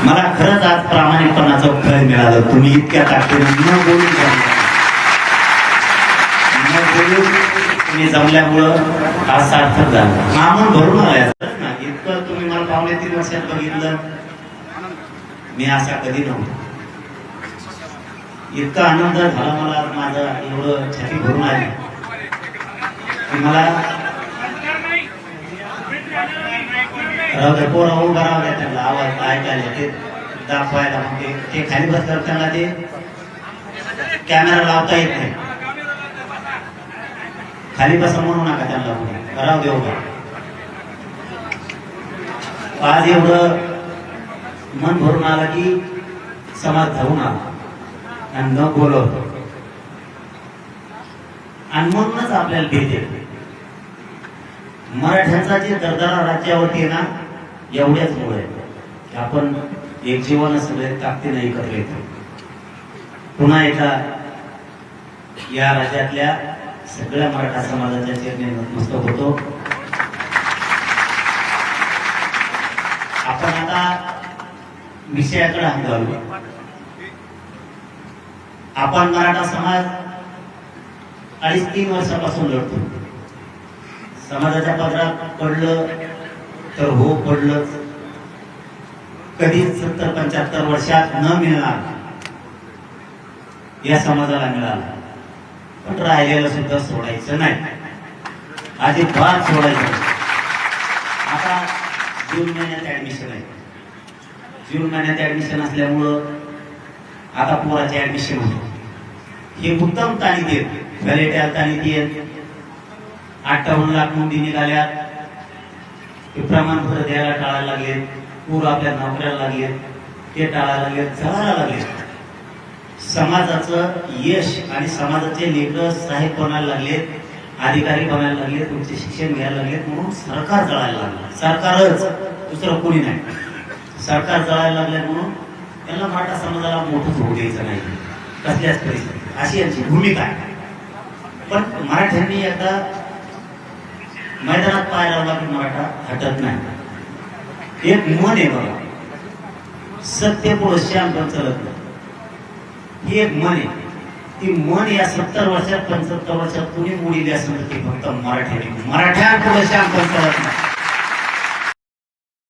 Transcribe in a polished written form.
मला खरंच आज प्रामाणिकपणाचं फळ मिळालं. तुम्ही इतक्या ताकदीने न बोलून तुम्ही जमल्यामुळं आज सार्थक झालं. मामून भरून आलायचं ना. इतकं तुम्ही मला 3.5 वर्षात बघितलं, मी असा कधी नव्हतो. इतका आनंद झाला मला, माझा एवढं छाती भरून आली की मला पोरा उभा राहू त्यांना आवाज ऐकायला, ते दाखवायला. मग ते खाली बसल्यावर त्यांना ते कॅमेरा लावता येत नाही. खाली बसा म्हणू नका त्यांना, राहू देऊ का. आज एवढं मन भरून आलं की समाज धावून आला आणि न बोलवतो. आणि म्हणूनच आपल्याला भीती मराठ्यांचा जे दरदरा राज्यावरती आहे ना, एवढ्याच मुळे आपण एक जीवन सगळे ताकदीने एकत्र येतो. पुन्हा एकदा या राज्यातल्या सगळ्या मराठा समाजाच्या चरणी नतमस्तक होतो. आपण आता विषयाकडे हात घालू. आपण मराठा समाज 2.5-3 वर्षापासून लढतो. समाजाच्या पदरात पडलं तर हो पडलंच. कधी 70-75 वर्षात न मिळणार या समाजाला मिळाला. पण राहिलेलं सुद्धा सोडायचं नाही, अजिबात सोडायचं नाही. आता जून महिन्यात ऍडमिशन आहे. जून महिन्यात ऍडमिशन असल्यामुळं आता पोराचे ऍडमिशन होतो. हे उत्तम ताणीत येत, व्हॅलिटी ताणीत येत. 58 लाख नोंदी निघाल्यात. ते प्रमाणपत्र द्यायला टाळायला लागले. पूर आपल्या नोकऱ्याला लागले, ते टाळायला लागले, जळायला लागले. समाजाचं यश आणि समाजाचे लेकर साहेब बनायला लागले, अधिकारी बनायला लागले, तुमचे शिक्षण घ्यायला लागले. म्हणून सरकार जळायला लागलं. सरकारच, दुसरं कोणी नाही. सरकार जळायला लागले म्हणून त्यांना मराठा समाजाला मोठंच होऊ द्यायचं नाही, कसल्याच परिस्थितीत. अशी यांची भूमिका आहे. पण मराठ्यांनी एकदा मैदानात पाय लावला की मराठा हटत नाही. एक मन आहे बघा, सत्य पुढे श्याम पण चलत नाही. ही एक मन आहे. ती मन या 70 वर्षात 75 वर्षात कुणी मोडीली असेल तर ती फक्त मराठ्यांनी. मराठ्या पुढे श्याम पण चलत नाही.